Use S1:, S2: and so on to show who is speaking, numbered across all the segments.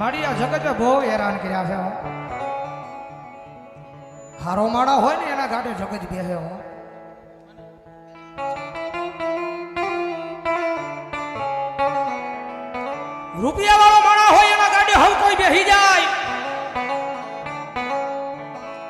S1: મારી આ જગતે બહુ હેરાન કર્યા છે હો. હારો માળા હોય ને એના ગાડે જગત બેસે હો. રૂપિયા વાળો માણા હોય એના ગાડે હવ કોઈ બેહી જાય,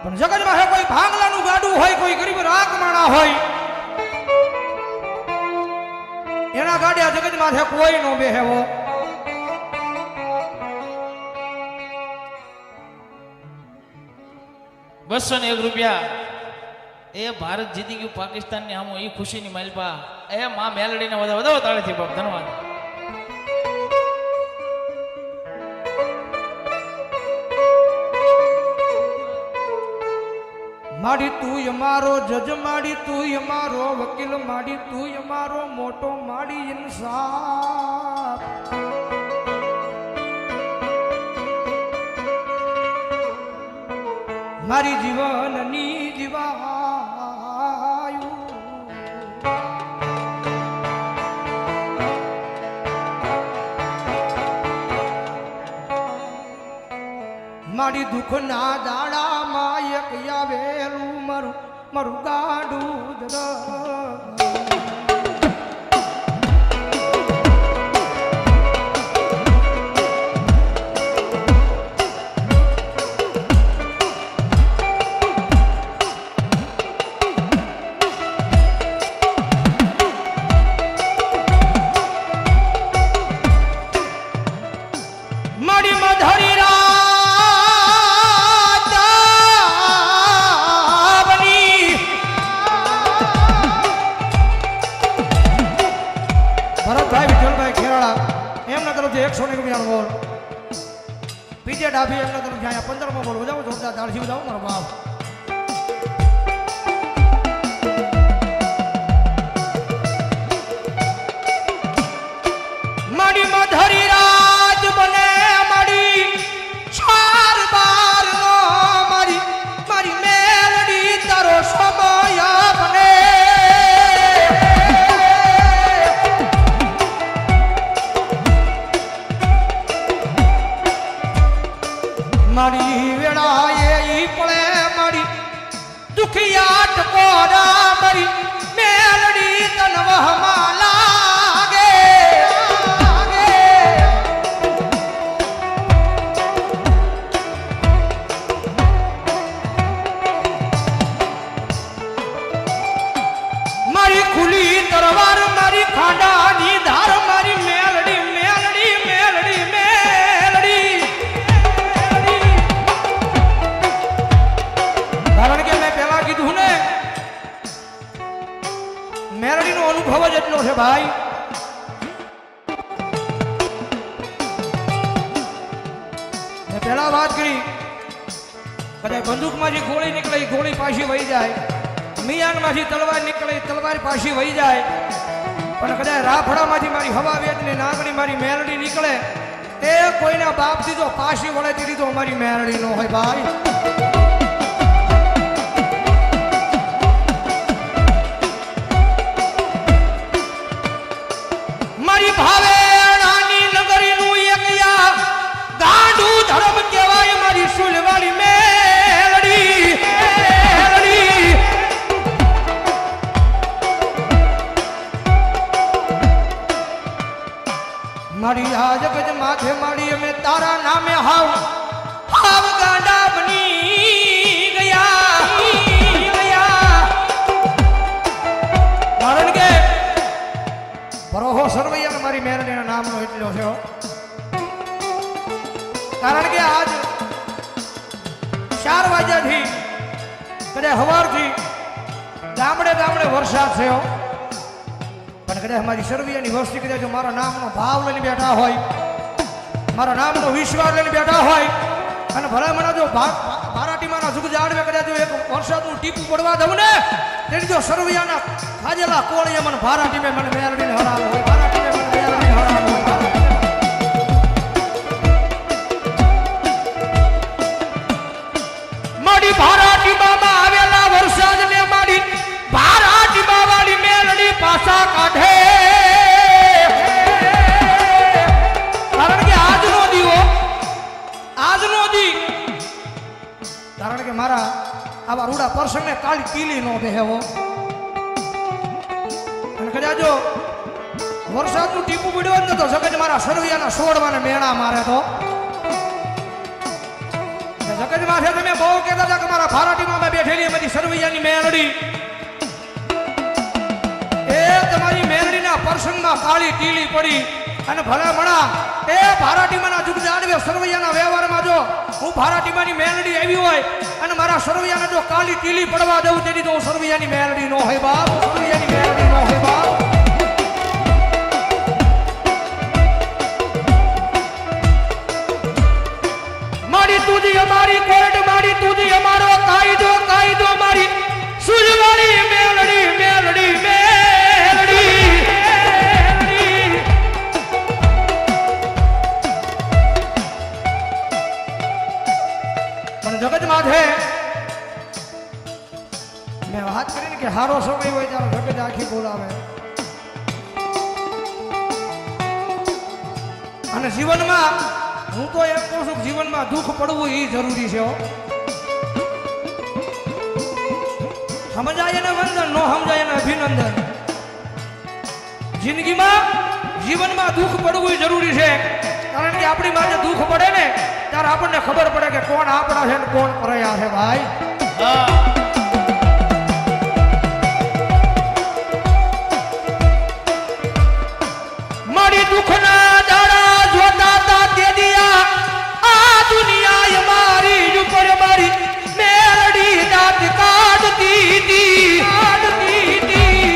S1: પણ જગતમાં હે કોઈ ભાંગલાનું ગાડું હોય, કોઈ ગરીબ રાખ માણા હોય એના ગાડે આ જગતમાં હે કોઈ નો બેહેવો.
S2: ₹201 એ ભારત જીતી ગયું પાકિસ્તાન ની સામે, એ ખુશી ની માલપા એ માં મેલડી ને વધાવો તાળીથી બાપ. ધન્યવાદ.
S1: માડી તું અમારો જજ, માડી તું અમારો વકીલ, માડી તું અમારો મોટો, માડી ઇન્સાફ. મારી જીવનની જીવાયું મારી દુઃખના દાડામાં એક આવેલું મારું મારું ગાડું મારી મધરી ₹100 બોલ. પીજે ડાભી એમના તરફ જાય 15 બોલ બજાવો, જોરદાર તાળથી બજાવો મારો બાપ. મારી મધરી રાજ બને, મારી 4 નો મારી મારી મેલડી તારો સમય બને. મારી વેળાએ ઈ પડે મારી દુખિયા ટકોરા, મારી મેલડી તનવહમાં લાગે. મારી ખુલી તરવાર, મારી ખાંડાની ધાર, મારી મેલડી મેલડી મેલડી મેલડી. કારણ કે મેં પહેલા કીધું ને, મેલડીનો અનુભવ જ એટલો છે ભાઈ. મેં પહેલા વાત કરી, કદાચ બંદૂકમાંથી ગોળી નીકળે, ગોળી પાછી વહી જાય, મિયાનમાંથી તલવાર નીકળે, તલવાર પાછી વહી જાય, પણ કદાચ રાફડામાંથી મારી હવા વેચની નાગણી મારી મેલડી નીકળે, તે કોઈના બાપ દીધો પાછી વળે દીધો મારી મેલડી નો હોય ભાઈ. મારી ભાવેણાની નગરીનું એક ગાંડું ધર્મ કહેવાય, મારી સુલવાળી મેલડી મેલડી. મારી આ જગત માથે મારી અમે તારા નામે હાવ હાવ ગાંડા બની ગયા. કારણ કે બરોહો સરવૈયા મારી મેલડીના નામનો એટલો છે. કારણ કે આજ 4 વાગ્યાથી કદાચ સવારથી ગામડે ગામડે વરસાદ થયો, પણ કદાચ અમારી સરવૈયાની વસ્તી કદાચ મારા નામનો ભાવ લઈને બેઠા હોય, મારા નામનો વિશ્વાસ લઈને બેઠા હોય, અને ભલામણા જો બારાટીમાંના જુગ જાડવે કદાચ જો એક વરસાદનું ટીપું પડવા દઉં ને, તેની જો સરવૈયાના ખાજેલા કોળીએ મને બારાટીમે મને મેલડીને હરાવો હોય, બારાટીમે મને મેલડીને હરાવો હોય. મારી બારાટીમાં આવેલા વરસાદને મારી બારાટીમાં વાળી મેલડી પાછા કાઢે. કારણ કે આજનો દીવો આવા રૂડા પ્રસંગને કાળી તીલી નો બેહવો. અને કદાચ જો વરસાદનું ટીપું પડ્યું જ નતો જગત મારા સરવૈયાના સોડવાને મેળા મારે તો જગત માથે તમે બહુ કહેતા હતા કે મારા ભારાટીમાં મેં બેઠેલી એમાંથી સરવૈયાની મેળડી એ તમારી મેળડીના પ્રસંગમાં કાળી ટીલી પડી અને ભલામણા એ ભારાટીમાના જુગ જાડવે સરવૈયાના વ્યવહારમાં જો હું ભારાટીમાની મેલડી આવી હોય અને મારા સરવૈયાને જો કાલી ટીલી પડવા દઉં તેની તો હું સરવૈયાની મેલડી નો હોય બાપ, સરવૈયાની મેલડી નો હોય બાપ. મારી તુજી અમારી કોર્ટ, મારી તુજી અમારો કાયદો, કાયદો મારી સુજવાળી મેલડી, મેલડી, મેલડી. જગત માથે મેં વાત કરીને કે હારો સમય હોય ત્યારે જગત આખી બોલાવે. અને જીવનમાં હું તો એમ કહું છું કે જીવનમાં દુઃખ પડવું એ જરૂરી છે. સમજાય એને વંદન, નો સમજાય એને અભિનંદન. જિંદગીમાં જીવનમાં દુઃખ પડવું જરૂરી છે, કારણ કે આપણી માથે દુઃખ પડે ને ત્યારે આપણને ખબર પડે કે કોણ આપણા છે ને કોણ પરયા છે ભાઈ. મારી દુઃખના દાડા જોતા તા તે દિયા આ દુનિયા મારી ઉપર મારી મેલડી દાંત કાઢતી હતી, કાઢતી હતી.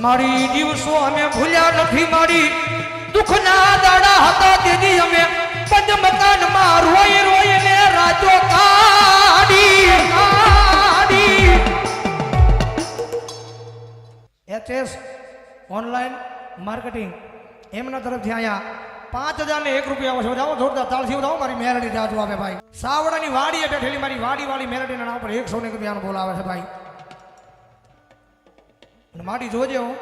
S1: મારી દિવસો અમે ભૂલ્યા નથી, મારી દુઃખના દાડા હતા તેથી અમે પદ મકાનમાં રોઈ રોઈને રાતો કાઢી, કાઢી. એચએસ ઓનલાઈન માર્કેટિંગ એમના તરફથી અહીંયા 5,001 રૂપિયા આવશે. જાઓ જોરદાર તાળથી જાઓ મારી મેલડી જાજુ આવે ભાઈ. સાવડાની વાડીએ બેઠેલી મારી વાડીવાળી મેલડીના નામ પર 101 રૂપિયાનો બોલાવે છે ભાઈ. મારી જોજે હું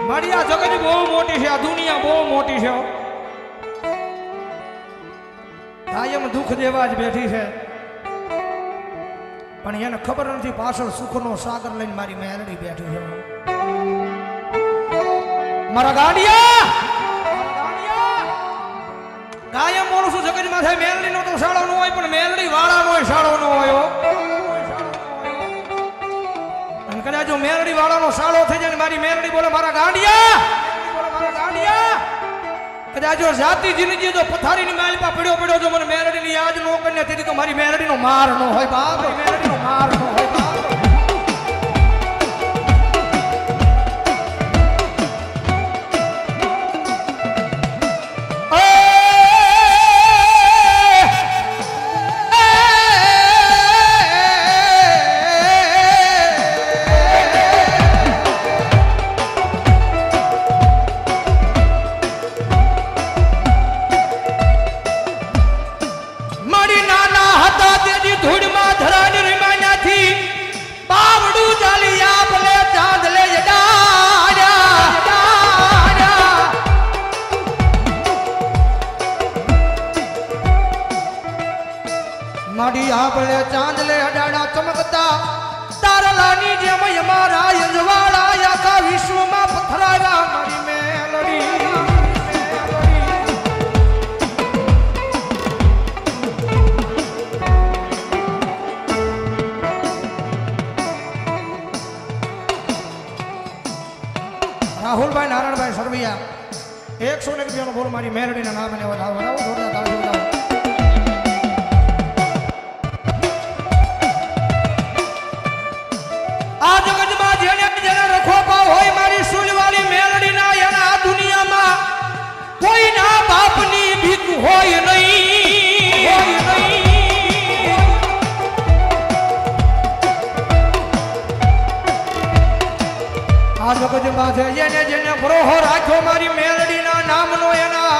S1: મારી આ જગત બહુ મોટી છે, આ દુનિયા બહુ મોટી છે. કાયમ દુઃખ દેવા જ બેઠી છે, પણ એને ખબર નથી પાછળ સુખનો સાગર લઈને મારી મેલડી બેઠી છે. મારા ગાડિયા કાયમ બોલું છું જગતમાં થાય મેલડી નો તો શાળો નો હોય, પણ મેલડી વાળા નો શાળો નો હોય. કદાચ જો મેલડી વાળાનો સાળો થઈ જાય ને મારી મેલડી બોલે મારા ગાંડિયા, મારા ગાંડિયા. કદાચ જો જાતિ જિંદગી જો પથારીની માલપા પડ્યો પડ્યો જો મને મેલડીની યાદ ન કરીને તેથી તો મારી મેલડીનો માર ન હોય બાપ, મેલડીનો માર ન હોય બાપ. માડી આપણે ચાંદલે અડાડા ચમકતા તારલાની જેમ અમારા યજવાળા આખા વિશ્વમાં પથરાયા મારી મેલડી. રાહુલભાઈ નારાયણભાઈ સરવૈયા 101 રૂપિયાનો બોલ મારી મેલડીના નામે વધાવો વધાવો જોરદાર તાળી વધાવો. આ જગતમાં જેને જેને રખોપા હોય મારી સુલવાળી મેલડીના એના આ દુનિયામાં કોઈના બાપની ભીખ હોય નહીં, હોય નહીં. આ જગતમાં જેને જેને ભરોહો રાખ્યો મારી મેલડીના નામનો એના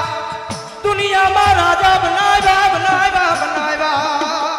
S1: દુનિયામાં રાજા બનાવ્યા, બનાવ્યા, બનાવ્યા.